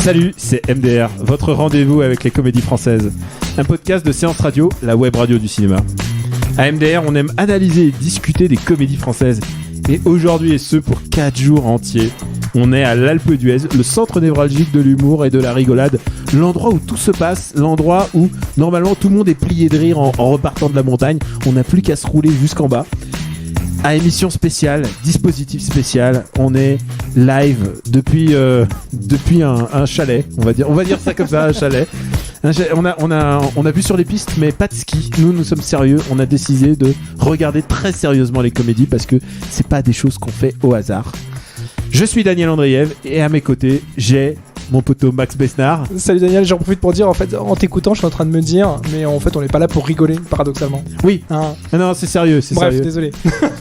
Salut, c'est MDR, votre rendez-vous avec les comédies françaises. Un podcast de Séance Radio, la web radio du cinéma. À MDR, on aime analyser et discuter des comédies françaises. Et aujourd'hui, et ce pour 4 jours entiers, on est à l'Alpe d'Huez, le centre névralgique de l'humour et de la rigolade, l'endroit où tout se passe, l'endroit où normalement tout le monde est plié de rire en repartant de la montagne. On n'a plus qu'à se rouler jusqu'en bas. À émission spéciale, dispositif spécial, on est live depuis un chalet, on va dire ça comme ça, un chalet. On a vu sur les pistes, mais pas de ski. Nous sommes sérieux. On a décidé de regarder très sérieusement les comédies parce que c'est pas des choses qu'on fait au hasard. Je suis Daniel Andriev et à mes côtés, j'ai mon poteau Max Besnard. Salut Daniel, j'en profite pour dire, en fait, en t'écoutant, je suis en train de me dire, mais en fait, on n'est pas là pour rigoler, paradoxalement. Oui. Hein. Non, c'est sérieux. Bref, sérieux. Désolé.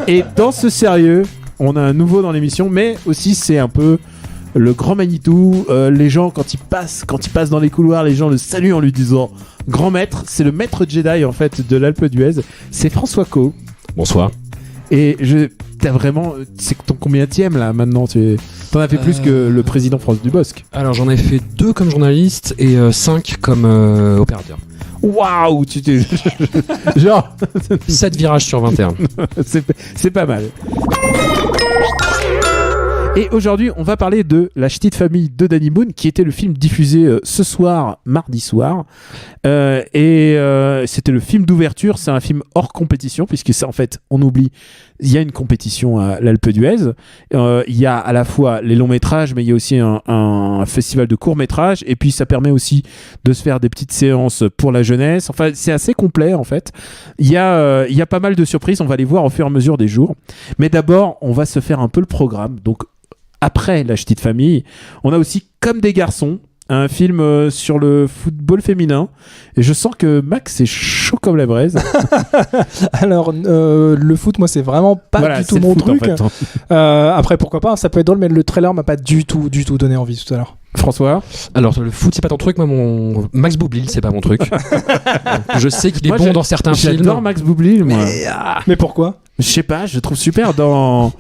Et dans ce sérieux, on a un nouveau dans l'émission, mais aussi c'est un peu le grand Manitou. Les gens, quand ils passent dans les couloirs, les gens le saluent en lui disant grand maître. C'est le maître Jedi en fait de l'Alpe d'Huez. C'est François Co. Bonsoir. Et t'as vraiment, c'est ton combienième là maintenant? T'en as fait plus que le président France Dubosc. Alors j'en ai fait 2 comme journaliste et 5 comme opérateur. Waouh, tu t'es genre 7 virages sur 21. c'est pas mal. Et aujourd'hui, on va parler de La Ch'tite Famille de Danny Boone, qui était le film diffusé ce soir, mardi soir. C'était le film d'ouverture. C'est un film hors compétition, puisque c'est en fait, on oublie, il y a une compétition à l'Alpe d'Huez. Il y a à la fois les longs métrages, mais il y a aussi un festival de courts métrages. Et puis, ça permet aussi de se faire des petites séances pour la jeunesse. Enfin, c'est assez complet, en fait. Il y a pas mal de surprises. On va les voir au fur et à mesure des jours. Mais d'abord, on va se faire un peu le programme. Donc, après La Ch'tite Famille, on a aussi Comme des garçons, un film sur le football féminin. Et je sens que Max est chaud comme la braise. Alors, le foot, moi, c'est vraiment pas du tout mon truc. En fait. Après, pourquoi pas, ça peut être drôle, mais le trailer m'a pas du tout donné envie tout à l'heure. François? Alors le foot c'est pas ton truc, moi mon Max Boublil c'est pas mon truc. Je sais qu'il est bon dans certains films. J'adore Max Boublil moi. Mais pourquoi? Je sais pas, je le trouve super dans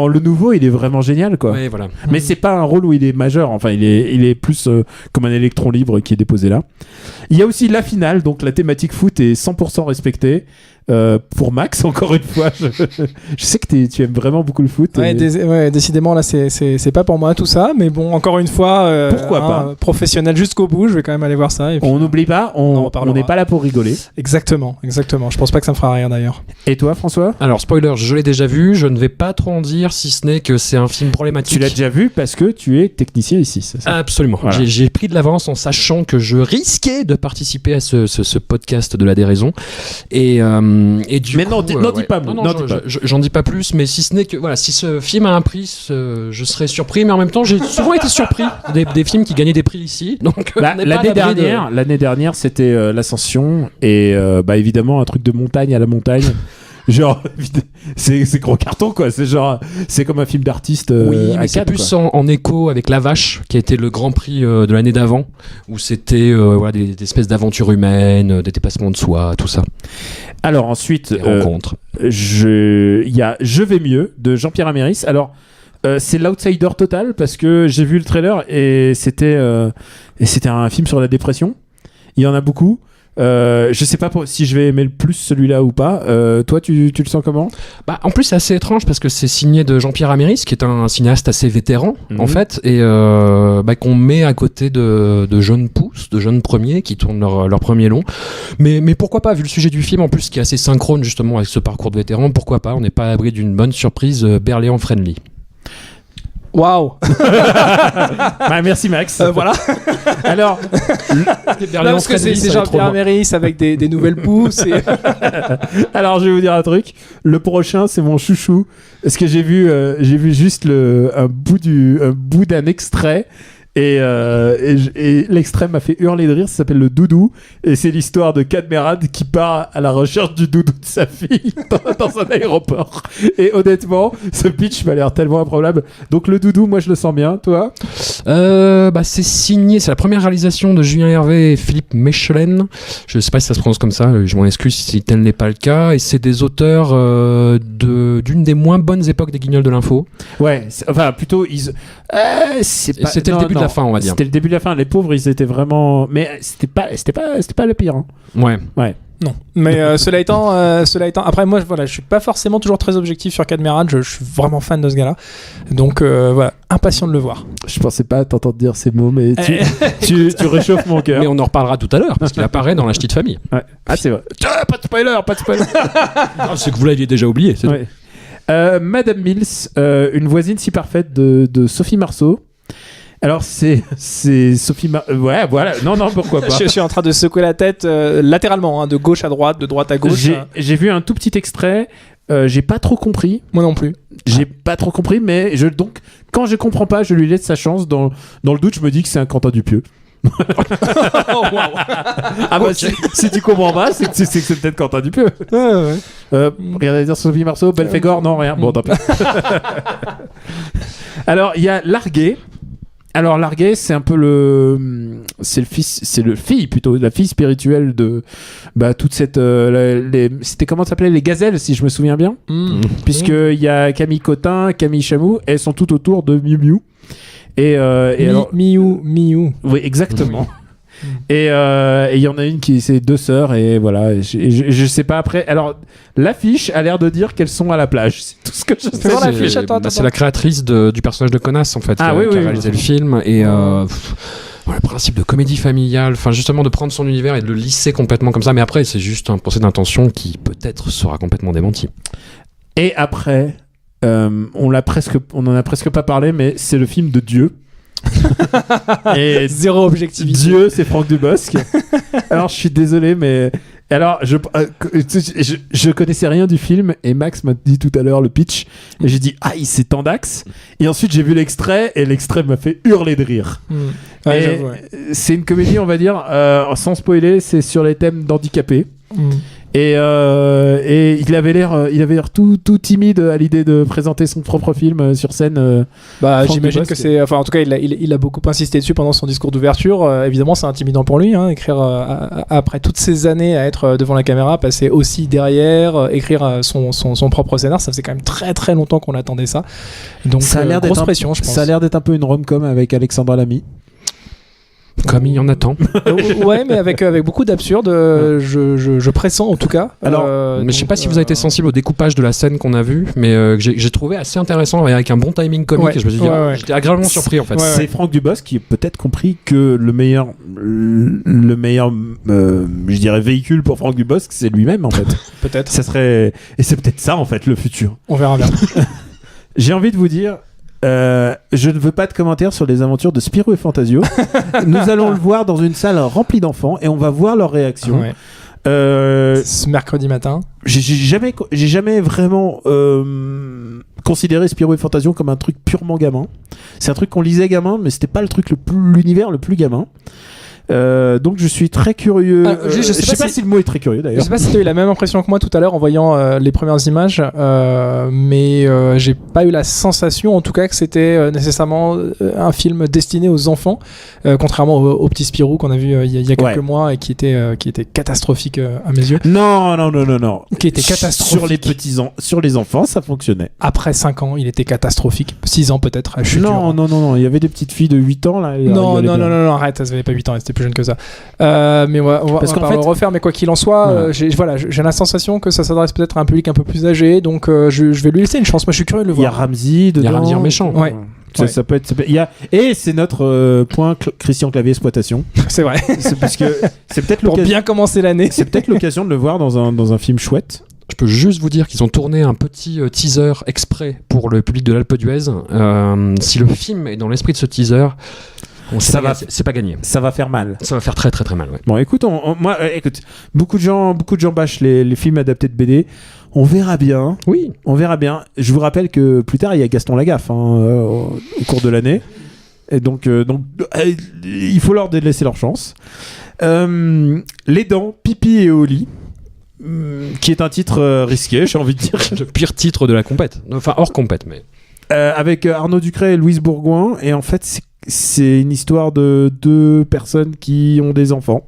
le nouveau, il est vraiment génial quoi. Oui, voilà. Mais c'est pas un rôle où il est majeur, enfin il est plus comme un électron libre qui est déposé là. Il y a aussi la finale, donc la thématique foot est 100% respectée. Pour Max, encore une fois, je sais que tu aimes vraiment beaucoup le foot. Ouais, décidément, là, c'est pas pour moi tout ça, mais bon, encore une fois, pourquoi pas professionnel jusqu'au bout, je vais quand même aller voir ça. Et puis, on n'oublie pas, on n'est pas là pour rigoler. Exactement. Je pense pas que ça me fera rire d'ailleurs. Et toi, François? Alors, spoiler, je l'ai déjà vu, je ne vais pas trop en dire, si ce n'est que c'est un film problématique. Tu l'as déjà vu parce que tu es technicien ici, c'est ça? Absolument. Voilà. J'ai pris de l'avance en sachant que je risquais de participer à ce podcast de la déraison. Mais dis pas. J'en dis pas plus, mais si ce n'est que voilà, si ce film a un prix, je serais surpris, mais en même temps, j'ai souvent été surpris des films qui gagnaient des prix ici. Donc l'année dernière, c'était l'Ascension et évidemment un truc de montagne à la montagne. Genre, c'est gros carton quoi. C'est comme un film d'artiste. Oui, mais c'est plus en écho avec La Vache, qui a été le Grand Prix de l'année d'avant, où c'était des espèces d'aventures humaines, des dépassements de soi, tout ça. Alors ensuite, rencontres. Il y a Je vais mieux de Jean-Pierre Améris. Alors c'est l'outsider total parce que j'ai vu le trailer et c'était un film sur la dépression. Il y en a beaucoup. Je sais pas si je vais aimer le plus celui-là ou pas. Toi, tu le sens comment? En plus, c'est assez étrange parce que c'est signé de Jean-Pierre Améris, qui est un cinéaste assez vétéran, en fait, et qu'on met à côté de jeunes pousses, de jeunes premiers qui tournent leur premier long. Mais pourquoi pas, vu le sujet du film, en plus, qui est assez synchrone justement avec ce parcours de vétéran, pourquoi pas? On n'est pas à l'abri d'une bonne surprise Berléand friendly. Waouh. Merci Max. Voilà. Alors, parce que c'est Jean-Pierre Améris avec des nouvelles pousses. Alors, je vais vous dire un truc. Le prochain, c'est mon chouchou. Parce que j'ai vu juste un bout d'un extrait. Et l'extrait m'a fait hurler de rire. Ça s'appelle Le Doudou et c'est l'histoire de Cadmerade qui part à la recherche du doudou de sa fille dans un aéroport. Et honnêtement, ce pitch m'a l'air tellement improbable. Donc Le Doudou, moi je le sens bien. Toi? C'est signé, c'est la première réalisation de Julien Hervé et Philippe Mechelen. Je sais pas si ça se prononce comme ça, je m'en excuse si tel n'est pas le cas. Et c'est des auteurs d'une des moins bonnes époques des Guignols de l'info. Ouais, plutôt c'était le début de la la fin, on va dire. C'était le début de la fin. Les pauvres, ils étaient vraiment. Mais c'était pas le pire. Hein. Ouais. Non, mais cela étant, après moi, voilà, je suis pas forcément toujours très objectif sur Cadmerat. Je suis vraiment fan de ce gars-là, donc voilà, impatient de le voir. Je pensais pas t'entendre dire ces mots, mais tu réchauffes mon cœur. Mais on en reparlera tout à l'heure parce qu'il apparaît dans La Ch'tite Famille. Ouais. Ah, c'est vrai. Pas de spoiler. Non, c'est que vous l'aviez déjà oublié. C'est ouais. Madame Mills, une voisine si parfaite de Sophie Marceau. Alors c'est Sophie ouais, voilà. Non, pourquoi pas. Je suis en train de secouer la tête latéralement, hein, de gauche à droite, de droite à gauche. J'ai vu un tout petit extrait. J'ai pas trop compris. Moi non plus. J'ai pas trop compris, mais donc quand je comprends pas, je lui laisse sa chance. Dans le doute, je me dis que c'est un Quentin Dupieux. Oh, wow. Ah bah si tu comprends pas, c'est que c'est peut-être Quentin Dupieux. Ouais. Regardez dire Sophie Marceau, Belphégor, non rien. Bon, tant pis. Alors il y a Largué. Alors Largué, c'est un peu la fille spirituelle de toute cette c'était comment ça s'appelait, les gazelles, si je me souviens bien, puisque il y a Camille Cotin, Camille Chamou, elles sont toutes autour de Miu Miu alors Miu. oui, exactement. Et il y en a une qui c'est deux sœurs et voilà, je sais pas après. Alors l'affiche a l'air de dire qu'elles sont à la plage, c'est tout ce que je sais. C'est la créatrice du personnage de connasse en fait qui a réalisé le film et le principe de comédie familiale, enfin justement de prendre son univers et de le lisser complètement comme ça, mais après c'est juste un procès d'intention qui peut-être sera complètement démenti. Et après on en a presque pas parlé, mais c'est le film de Dieu. Et zéro objectivité. Dieu, c'est Franck Dubosc. Alors je suis désolé, mais alors je connaissais rien du film et Max m'a dit tout à l'heure le pitch et j'ai dit c'est Tandax, et ensuite j'ai vu l'extrait et l'extrait m'a fait hurler de rire. Ouais, c'est une comédie, on va dire, sans spoiler, c'est sur les thèmes d'handicapés. Et il avait l'air tout timide à l'idée de présenter son propre film sur scène. J'imagine que c'est, en tout cas il a beaucoup insisté dessus pendant son discours d'ouverture. Évidemment c'est intimidant pour lui, écrire après toutes ces années à être devant la caméra, passer aussi derrière, écrire son propre scénar, ça faisait quand même très très longtemps qu'on attendait ça. Donc ça a l'air grosse pression, je pense. Ça a l'air d'être un peu une rom-com avec Alexandra Lamy. Comme il y en a tant. Ouais, mais avec beaucoup d'absurde, je pressens en tout cas. Alors, mais je sais pas si vous avez été sensible au découpage de la scène qu'on a vue, mais que j'ai trouvé assez intéressant avec un bon timing comique. Ouais, et je me suis dit, j'étais agréablement surpris en fait. C'est Franck Dubosc qui a peut-être compris que le meilleur, je dirais, véhicule pour Franck Dubosc, c'est lui-même en fait. Peut-être. Et c'est peut-être ça en fait le futur. On verra bien. J'ai envie de vous dire. Je ne veux pas de commentaires sur les aventures de Spirou et Fantasio. Nous allons le voir dans une salle remplie d'enfants et on va voir leurs réactions. Ouais. Ce mercredi matin. J'ai jamais vraiment considéré Spirou et Fantasio comme un truc purement gamin. C'est un truc qu'on lisait gamin, mais c'était pas l'univers le plus gamin. Donc je suis très curieux. Je sais pas si le mot est très curieux d'ailleurs. Je sais pas si tu as eu la même impression que moi tout à l'heure en voyant les premières images, mais j'ai pas eu la sensation en tout cas que c'était nécessairement un film destiné aux enfants, contrairement au petit Spirou qu'on a vu il y a quelques mois et qui était catastrophique à mes yeux. Non. Qui était catastrophique. Sur les enfants, ça fonctionnait. Après 5 ans, il était catastrophique. 6 ans peut-être. Non, il y avait des petites filles de 8 ans là. Non, arrête, ça n'avait pas 8 ans, c'était plus jeune que ça. Mais on va pas le refaire, mais quoi qu'il en soit, j'ai la sensation que ça s'adresse peut-être à un public un peu plus âgé, donc je vais lui laisser une chance. Moi, je suis curieux de le voir. Il y a Ramsey dedans. Il y a Ramsey en méchant. Ouais. Ça peut être. Et c'est notre point Christian Clavier exploitation. C'est vrai. C'est parce que c'est peut-être pour bien commencer l'année. C'est peut-être l'occasion de le voir dans un film chouette. Je peux juste vous dire qu'ils ont tourné un petit teaser exprès pour le public de l'Alpe d'Huez. Si le film est dans l'esprit de ce teaser, c'est pas gagné. Ça va faire mal. Ça va faire très très très mal. Ouais. Bon, écoute, écoute, beaucoup de gens bâchent les films adaptés de BD. On verra bien. Oui, on verra bien. Je vous rappelle que plus tard il y a Gaston Lagaffe au cours de l'année. Et donc, il faut leur laisser leur chance. Les Dents, Pipi et Oli. Qui est un titre risqué, j'ai envie de dire. Le pire titre de la compète. Enfin, hors compète, mais. Avec Arnaud Ducret et Louise Bourgoin. Et en fait, c'est une histoire de 2 personnes qui ont des enfants.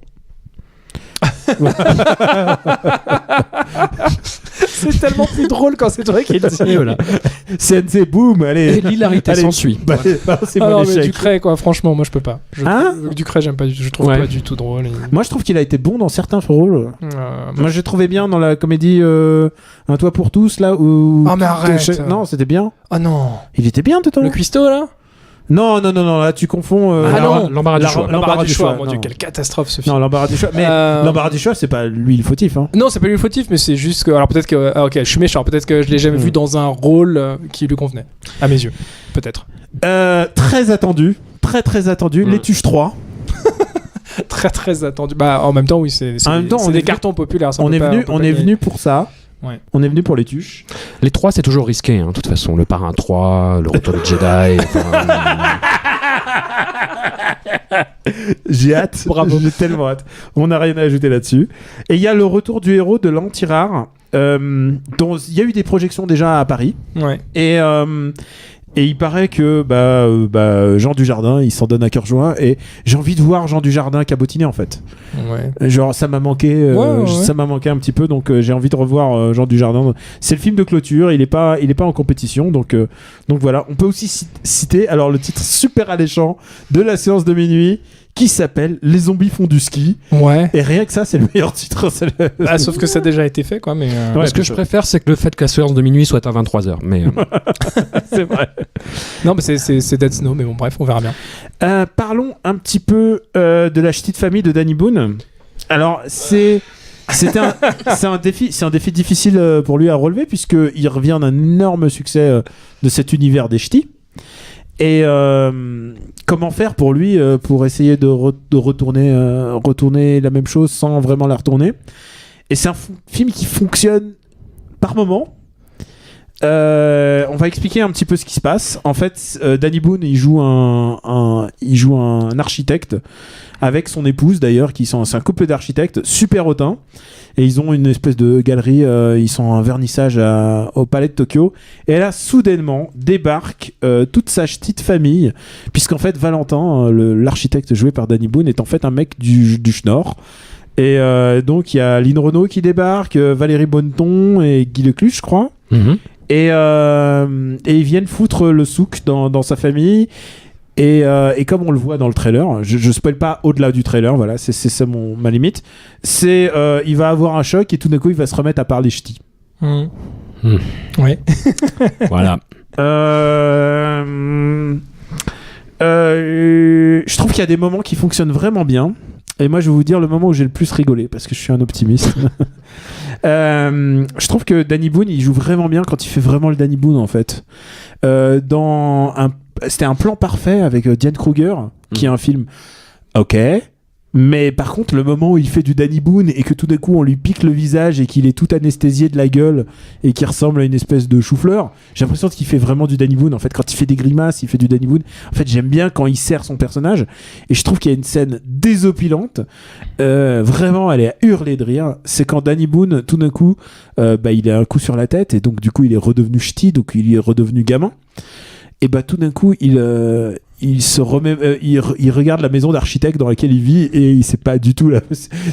C'est tellement plus drôle quand c'est toi qui le dis. Et voilà. CNC, boum, allez. Et l'hilarité Allez, s'ensuit. C'est Ah mon non, mais échec. Ducret, quoi, franchement, moi je peux pas. Ducret, j'aime pas du tout. Je trouve Ouais. pas du tout drôle. Moi, je trouve qu'il a été bon dans certains rôles. Moi, j'ai trouvé bien dans la comédie Un toit pour tous, là où. Ah, mais arrête. Non, c'était bien. Ah non. Il était bien dedans. Le cuistot là. Non, là, tu confonds. Ah non. L'embarras du choix. L'embarras du choix. Mon non. Dieu, quelle catastrophe ce film. Non, l'embarras du choix. Mais l'embarras du choix, c'est pas lui le fautif. Hein. Non, c'est pas lui le fautif, mais c'est juste que. Alors peut-être que. Ah, ok, je suis méchant. Peut-être que je l'ai jamais vu dans un rôle qui lui convenait. À mes yeux. Peut-être. Très attendu. Très attendu. Les Tuches 3. Très attendu. Bah, en même temps, oui, c'est En même temps, on des est cartons populaires. Ça, On est peut pas gagner. venu pour ça. Ouais. On est venu pour les Tuches. Les 3, c'est toujours risqué, hein, de toute façon. Le Parrain 3, le Retour du Jedi. J'ai hâte. Bravo. J'ai tellement hâte. On n'a rien à ajouter là-dessus. Et il y a le retour du héros de l'anti-rare, dont il y a eu des projections déjà à Paris. Ouais. Et il paraît que Jean Dujardin, il s'en donne à cœur joie. Et j'ai envie de voir Jean Dujardin cabotiner en fait. Ouais. Genre ça m'a manqué, ça m'a manqué un petit peu. Donc j'ai envie de revoir Jean Dujardin. C'est le film de clôture. Il est pas en compétition. Donc voilà. On peut aussi citer alors le titre super alléchant de la séance de minuit, qui s'appelle Les zombies font du ski. Ouais. Et rien que ça, c'est le meilleur titre. Ah, sauf que ça a déjà été fait, quoi. Mais Ouais, Ce que je préfère, c'est que le fait que la séance de minuit soit à 23h. Mais c'est vrai. non, mais c'est Dead Snow. Mais bon, bref, on verra bien. Parlons un petit peu de la petite famille de Danny Boone. Alors, c'est un défi difficile pour lui à relever, puisqu'il revient d'un énorme succès de cet univers des ch'tis. Et comment faire pour lui pour essayer de retourner la même chose sans vraiment la retourner. Et c'est un film qui fonctionne par moment. On va expliquer un petit peu ce qui se passe. En fait, Danny Boone, il joue un architecte avec son épouse d'ailleurs, c'est un couple d'architectes super hautains. Et ils ont une espèce de galerie, ils sont en vernissage au Palais de Tokyo. Et là, soudainement, débarque toute sa petite famille, puisqu'en fait, Valentin, l'architecte joué par Danny Boone, est en fait un mec du Schnorr. Et donc, il y a Lynn Renault qui débarque, Valérie Bonneton et Guy Lecluche, je crois. Et ils viennent foutre le souk dans sa famille. Et comme on le voit dans le trailer, je spoil pas au-delà du trailer, voilà, c'est ça ma limite. C'est il va avoir un choc et tout d'un coup il va se remettre à parler ch'ti. Ouais. voilà. Je trouve qu'il y a des moments qui fonctionnent vraiment bien. Et moi, je vais vous dire le moment où j'ai le plus rigolé, parce que je suis un optimiste. Je trouve que Danny Boone, il joue vraiment bien quand il fait vraiment le Danny Boone, en fait. C'était un plan parfait avec Diane Kruger, qui est un film ok. Mais par contre, le moment où il fait du Danny Boone et que tout d'un coup on lui pique le visage et qu'il est tout anesthésié de la gueule et qu'il ressemble à une espèce de chou-fleur, j'ai l'impression qu'il fait vraiment du Danny Boone. En fait, quand il fait des grimaces, il fait du Danny Boone. En fait, j'aime bien quand il sert son personnage. Et je trouve qu'il y a une scène désopilante. Vraiment, elle est à hurler de rire. C'est quand Danny Boone, tout d'un coup, il a un coup sur la tête et donc du coup, il est redevenu ch'ti, donc il est redevenu gamin. Et tout d'un coup, il se remet, il regarde la maison d'architecte dans laquelle il vit et il sait pas du tout là.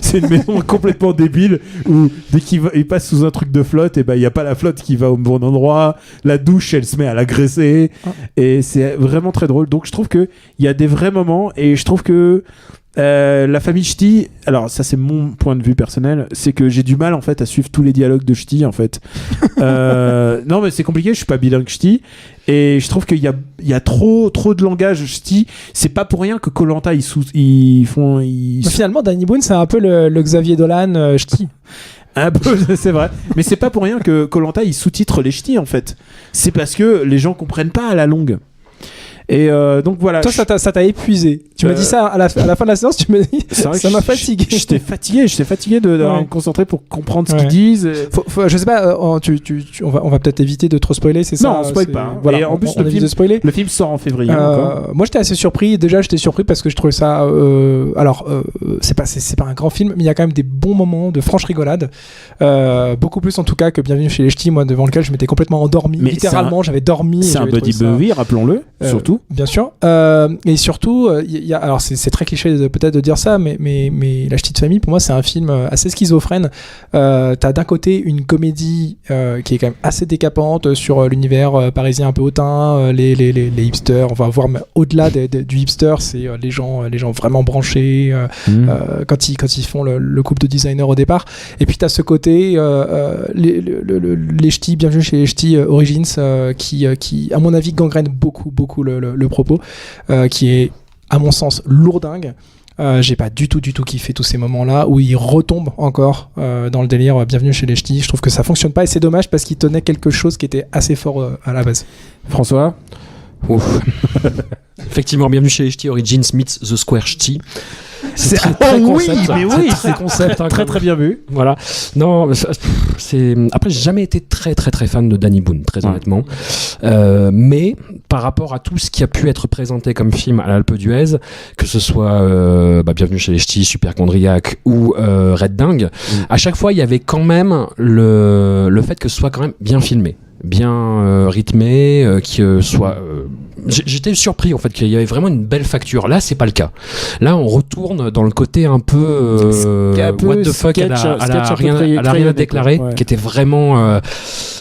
C'est une maison complètement débile où dès il passe sous un truc de flotte, et il y a pas la flotte qui va au bon endroit. La douche, elle se met à l'agresser et c'est vraiment très drôle. Donc je trouve que il y a des vrais moments et je trouve que la famille Ch'ti, alors ça c'est mon point de vue personnel, c'est que j'ai du mal en fait à suivre tous les dialogues de Ch'ti en fait. Non mais c'est compliqué, je suis pas bilingue Ch'ti et je trouve qu'il y a trop de langage Ch'ti. C'est pas pour rien que Koh-Lanta Finalement, Danny Boone c'est un peu le Xavier Dolan Ch'ti. Un peu, c'est vrai. Mais c'est pas pour rien que Koh-Lanta il sous-titre les Ch'tis en fait. C'est parce que les gens comprennent pas à la longue. Et donc voilà. Toi, ça t'a épuisé. Tu m'as dit ça à la fin de la séance, tu m'as dit ça m'a fatigué. J'étais fatigué de me concentrer pour comprendre ce qu'ils disent. Je sais pas, on va peut-être éviter de trop spoiler, c'est ça? Non, on spoil pas. Voilà, et en plus, le film sort en février. Moi, j'étais assez surpris. Déjà, j'étais surpris parce que je trouvais ça. C'est pas un grand film, mais il y a quand même des bons moments de franche rigolade. Beaucoup plus en tout cas que Bienvenue chez les Ch'tis, moi, devant lequel je m'étais complètement endormi. Mais littéralement, j'avais dormi. C'est un buddy movie, rappelons-le, surtout. Bien sûr. Et surtout, il alors c'est très cliché peut-être de dire ça, mais La Ch'ti de famille, pour moi, c'est un film assez schizophrène. T'as d'un côté une comédie qui est quand même assez décapante sur l'univers parisien un peu hautain, les hipsters, on va voir au-delà du hipster, c'est les gens vraiment branchés quand ils font le couple de designers au départ. Et puis t'as ce côté les ch'tis, bienvenue chez les ch'tis Origins, qui à mon avis gangrène beaucoup le propos, qui est à mon sens lourdingue. J'ai pas du tout kiffé tous ces moments-là où il retombe encore dans le délire bienvenue chez les ch'tis. Je trouve que ça fonctionne pas et c'est dommage parce qu'il tenait quelque chose qui était assez fort à la base. François. Effectivement, bienvenue chez les ch'tis Origins meets The Square Ch'ti. C'est très concept. C'est concept, hein, très bien vu. Voilà. Non, après j'ai jamais été très fan de Danny Boone, très honnêtement. Mais par rapport à tout ce qui a pu être présenté comme film à l'Alpe d'Huez, que ce soit Bienvenue chez les Ch'tis, Superchondriac ou Red Dingue, à chaque fois il y avait quand même le fait que ce soit quand même bien filmé, bien rythmé, que soit j'étais surpris en fait qu'il y avait vraiment une belle facture. Là c'est pas le cas. Là on retourne dans le côté un peu what the fuck, elle a rien à déclarer, qui était vraiment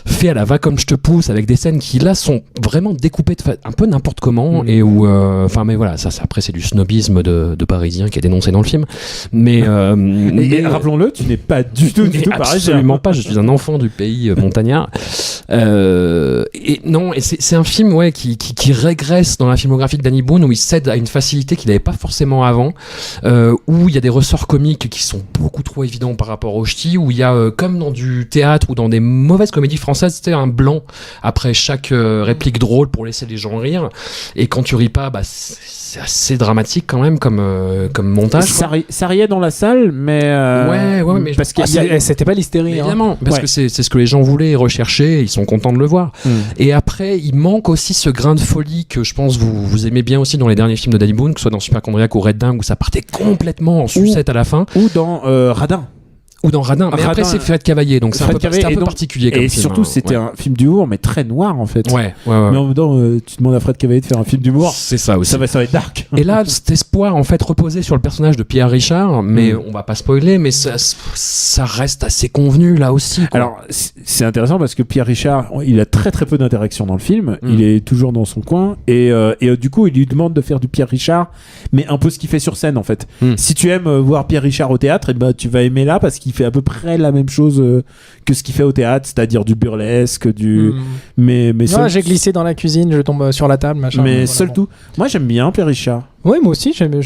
fait à la va comme je te pousse, avec des scènes qui là sont vraiment découpées un peu n'importe comment, et où mais voilà, ça après c'est du snobisme de parisien qui est dénoncé dans le film, mais rappelons-le, tu n'es pas du tout parisien. Absolument pas, je suis un enfant du pays montagnard. Et c'est un film qui régresse dans la filmographie de Danny Boone, où il cède à une facilité qu'il n'avait pas forcément avant, où il y a des ressorts comiques qui sont beaucoup trop évidents par rapport au ch'ti, où il y a comme dans du théâtre ou dans des mauvaises comédies françaises, c'était un blanc après chaque réplique drôle pour laisser les gens rire, et quand tu ris pas, c'est assez dramatique quand même comme montage. Ça riait dans la salle, mais mais parce que c'était pas l'hystérie, évidemment, parce que c'est ce que les gens voulaient rechercher, ils sont contents de le voir. Et après il manque aussi ce grain de folie que je pense vous aimez bien aussi dans les derniers films de Danny Boone, que ce soit dans Superchondriac ou Red Dingue, où ça partait complètement en sucette à la fin, ou dans Radin. Ou dans Radin, mais après c'est Fred Cavaillé, donc c'est un peu particulier comme film. Et surtout c'était un film d'humour, mais très noir en fait. Ouais. Mais en même temps, tu demandes à Fred Cavaillé de faire un film d'humour, c'est ça aussi. Ça va être dark. Et là, cet espoir en fait reposait sur le personnage de Pierre Richard, mais on va pas spoiler, mais ça reste assez convenu là aussi, quoi. Alors c'est intéressant parce que Pierre Richard, il a très peu d'interaction dans le film, il est toujours dans son coin, et du coup il lui demande de faire du Pierre Richard, mais un peu ce qu'il fait sur scène en fait. Si tu aimes voir Pierre Richard au théâtre, tu vas aimer là, parce qu'il fait à peu près la même chose que ce qu'il fait au théâtre, c'est-à-dire du burlesque, mais j'ai glissé dans la cuisine, je tombe sur la table, machin. Mais seul tout. Moi j'aime bien Pierre Richard. Oui, moi aussi j'aime bien.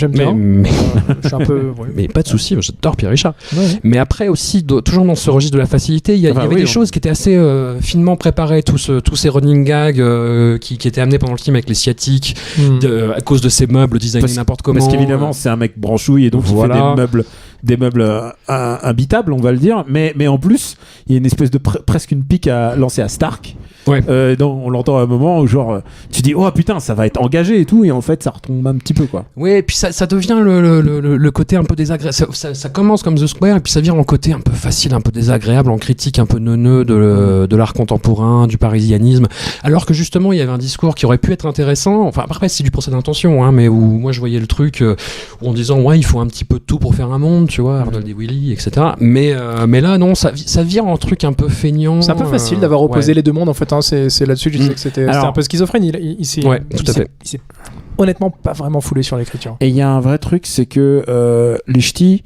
Je suis un peu. Mais pas de souci, j'adore Pierre Richard. Ouais. Mais après aussi, toujours dans ce registre de la facilité, il y avait des choses qui étaient assez finement préparées, tous ces running gags qui étaient amenés pendant le film avec les sciatiques, à cause de ces meubles designés n'importe comment. Parce qu'évidemment c'est un mec branchouille, et donc il fait des meubles imbitables, on va le dire, mais en plus il y a une espèce de presque une pique à lancer à Stark. Donc on l'entend à un moment où genre tu dis oh putain ça va être engagé et tout, et en fait ça retombe un petit peu, quoi. Oui, et puis ça devient le côté un peu désagréable. Ça commence comme The Square, et puis ça vient en côté un peu facile, un peu désagréable, en critique un peu neuneux de l'art contemporain, du parisianisme, alors que justement il y avait un discours qui aurait pu être intéressant. Enfin après c'est du procès d'intention, hein, mais où moi je voyais le truc en disant il faut un petit peu de tout pour faire un monde, tu vois, Arnold et Willy, etc. Mais là non, ça vire en truc un peu feignant. C'est un peu facile d'avoir opposé les deux mondes en fait, hein. C'est là-dessus que je disais que c'était un peu schizophrène. Il s'est honnêtement pas vraiment foulé sur l'écriture. Et il y a un vrai truc, c'est que les ch'tis,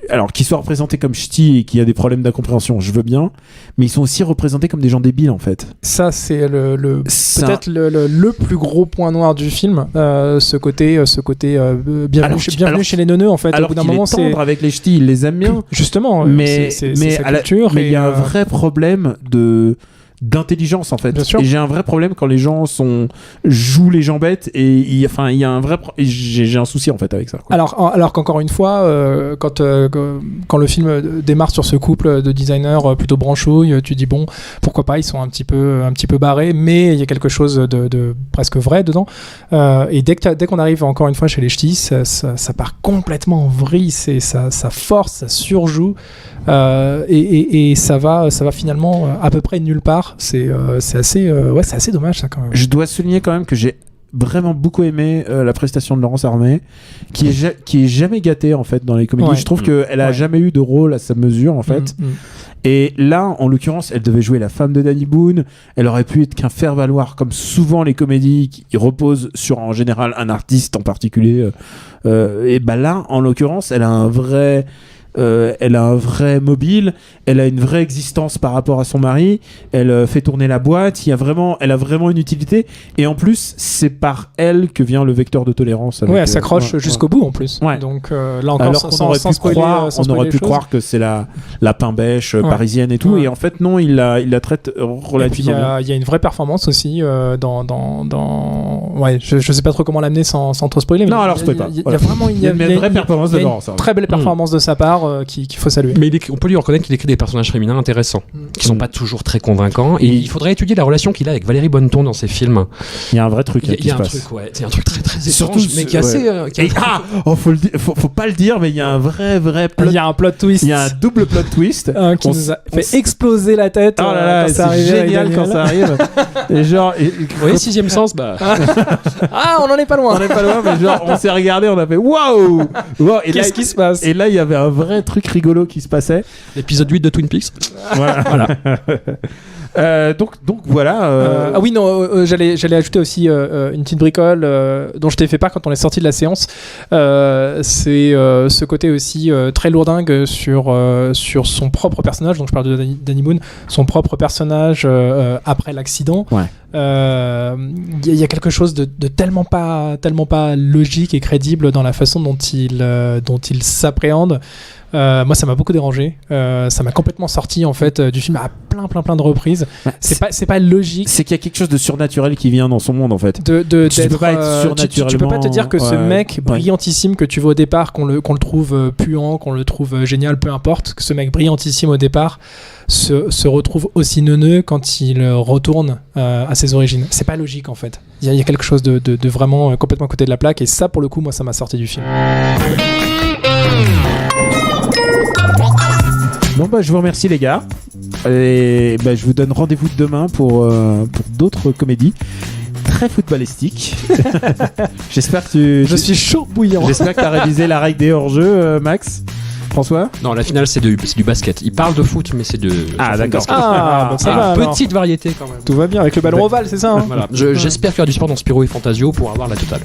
alors qu'ils soient représentés comme ch'tis et qu'il y a des problèmes d'incompréhension, je veux bien, mais ils sont aussi représentés comme des gens débiles en fait. Ça c'est peut-être le plus gros point noir du film, ce côté bienvenue chez les neuneux en fait. Alors qu'il est tendre avec les ch'tis, il les aime bien justement, mais sa culture, mais il y a un vrai problème d'intelligence en fait. Et j'ai un vrai problème quand les gens jouent les gens bêtes, et il y a un vrai j'ai un souci en fait avec ça, quoi. Alors qu'encore une fois quand le film démarre sur ce couple de designers plutôt branchouille, tu dis bon pourquoi pas, ils sont un petit peu barrés, mais il y a quelque chose de presque vrai dedans, et dès qu'on arrive encore une fois chez les ch'tis, ça part complètement en vrille, ça force, ça surjoue, et ça va finalement à peu près nulle part. C'est assez dommage ça quand même. Je dois souligner quand même que j'ai vraiment beaucoup aimé la prestation de Laurence Armey, qui est jamais gâtée en fait dans les comédies. Je trouve qu'elle a jamais eu de rôle à sa mesure en fait. Et là, en l'occurrence, elle devait jouer la femme de Danny Boone. Elle aurait pu être qu'un faire-valoir, comme souvent les comédies qui reposent sur en général un artiste en particulier. Et bah là, en l'occurrence, elle a un vrai mobile, elle a une vraie existence par rapport à son mari, elle fait tourner la boîte, elle a vraiment une utilité, et en plus c'est par elle que vient le vecteur de tolérance. Elle s'accroche jusqu'au bout en plus. Donc là encore, alors qu'on aurait pu croire que c'est la pain-bêche parisienne et tout, et en fait non, il la traite relativement bien. Il y a une vraie performance aussi dans je sais pas trop comment l'amener sans trop spoiler. Non, alors spoil pas. Il y a vraiment une vraie performance de Laurence. Très belle performance de sa part. Qu'il faut saluer. Mais on peut lui reconnaître qu'il écrit des personnages féminins intéressants, qui sont pas toujours très convaincants. Et il faudrait étudier la relation qu'il a avec Valérie Bonneton dans ses films. Il y a un vrai truc qui se passe. C'est un truc très très étrange, mais qui est assez. Faut pas le dire, mais il y a un vrai plot. Il y a un plot twist. Il y a un double plot twist qui nous a fait exploser la tête. Oh là là, c'est génial quand ça arrive. Et genre, oui, Sixième Sens, bah. On en est pas loin. Mais genre, on s'est regardé, on a fait waouh. Qu'est-ce qui se passe? Et là, il y avait un vrai truc rigolo qui se passait. L'épisode 8 de Twin Peaks. Voilà. Donc voilà. Ah oui, non, j'allais ajouter aussi une petite bricole dont je t'ai fait part quand on est sorti de la séance. C'est ce côté aussi très lourdingue sur son propre personnage. Donc je parle de Danny Boone, son propre personnage après l'accident. Il y a quelque chose de tellement pas logique et crédible dans la façon dont il s'appréhende. Moi ça m'a beaucoup dérangé, ça m'a complètement sorti en fait du film à plein de reprises. C'est pas logique, c'est qu'il y a quelque chose de surnaturel qui vient dans son monde en fait. Tu peux pas être surnaturellement, tu peux pas te dire que ce mec brillantissime que tu vois au départ, qu'on le trouve puant, qu'on le trouve génial, peu importe, que ce mec brillantissime au départ se retrouve aussi neuneux quand il retourne à ses origines. C'est pas logique en fait. Il y a quelque chose de vraiment complètement à côté de la plaque, et ça pour le coup moi ça m'a sorti du film. Bon je vous remercie les gars, et je vous donne rendez-vous demain pour d'autres comédies très footballistiques. J'espère que je suis chaud bouillant. J'espère que tu as révisé la règle des hors-jeux, Max. François ? Non, la finale c'est du basket. Il parle de foot, mais c'est de. Ah d'accord. Donc ça va. Petite variété quand même. Tout va bien avec le ballon ovale, c'est ça hein. Voilà. J'espère qu'il y aura du sport dans Spirou et Fantasio pour avoir la totale.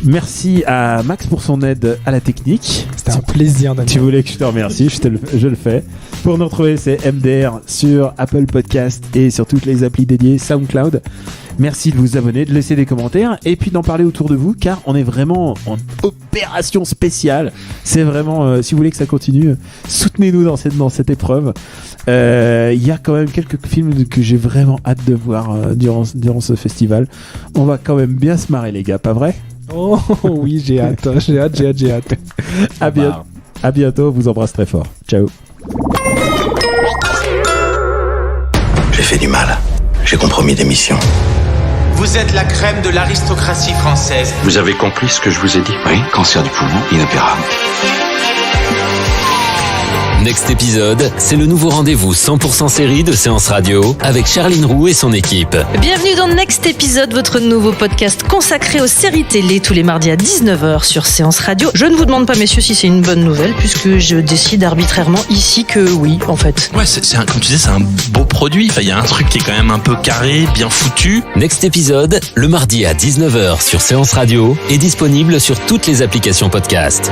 Merci à Max pour son aide à la technique. C'était un plaisir, Daniel. Tu voulais que je te remercie, je le fais. Pour nous retrouver, c'est MDR sur Apple Podcast et sur toutes les applis dédiées SoundCloud. Merci de vous abonner, de laisser des commentaires et puis d'en parler autour de vous, car on est vraiment en opération spéciale. C'est vraiment, si vous voulez que ça continue, soutenez-nous dans cette épreuve. Il y a quand même quelques films que j'ai vraiment hâte de voir durant ce festival. On va quand même bien se marrer les gars, pas vrai ? Oh oui, j'ai hâte. À bientôt, vous embrasse très fort. Ciao. J'ai fait du mal. J'ai compromis des missions. Vous êtes la crème de l'aristocratie française. Vous avez compris ce que je vous ai dit ? Oui, cancer du poumon, inopérable. Next épisode, c'est le nouveau rendez-vous 100% série de Séance Radio avec Charline Roux et son équipe. Bienvenue dans Next épisode, votre nouveau podcast consacré aux séries télé tous les mardis à 19h sur Séance Radio. Je ne vous demande pas, messieurs, si c'est une bonne nouvelle, puisque je décide arbitrairement ici que oui, en fait. Ouais, comme tu disais, c'est un beau produit. Enfin, il y a un truc qui est quand même un peu carré, bien foutu. Next épisode, le mardi à 19h sur Séance Radio, est disponible sur toutes les applications podcast.